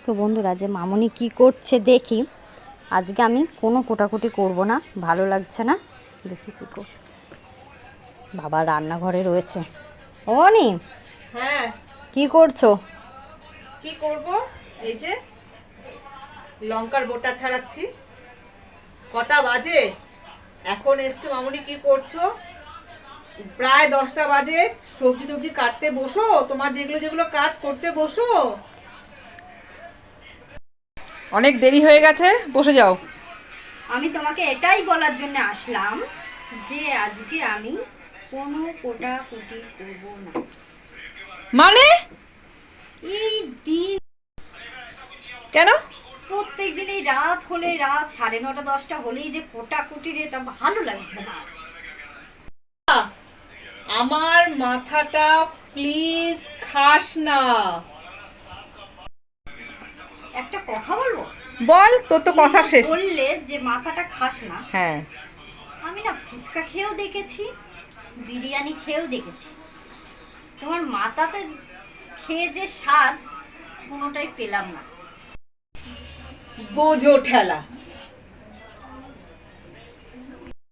তো বন্ধুরা, যে মামনি কি করছে দেখি। আজকে আমি কোনো কোটাকুটি করব না, ভালো লাগছে না। দেখি কী করছে। বাবা রান্নাঘরে রয়েছে। অনি, হ্যাঁ, কি করছো? কি করব? এই যে লঙ্কার বোটা ছাড়াচ্ছি। কটা বাজে? এখন এসছো মামুনি, কি করছো? প্রায় 10টা বাজে। সবজি টবজি কাটতে বসো, তোমার যেগুলো যেগুলো কাজ করতে বসো। অনেক দেরি হয়ে গেছে, বসে যাও। আমি তোমাকে এটাই বলার জন্য আসলাম যে আজকে আমি কোনো কোটাকুটি করব না। মানে এই দিন কেন? প্রত্যেক দিন এই রাত হলে, রাত 9:30 10টা হলেই যে কোটাকুটির, এটা ভালো লাগছে না। আমার মাথাটা প্লিজ খাস না। একটা কথা বলবো? বল, তোর তো কথা শেষ। বললে যে মাথাটা খাস না, হ্যাঁ, আমি না ফুচকা খেয়েও দেখেছি, বিরিয়ানি খেয়েও দেখেছি। তোমার মাথাতে খেয়ে যে স্বাদ, কোনোটাই পেলাম না। বোঝো ঠেলা।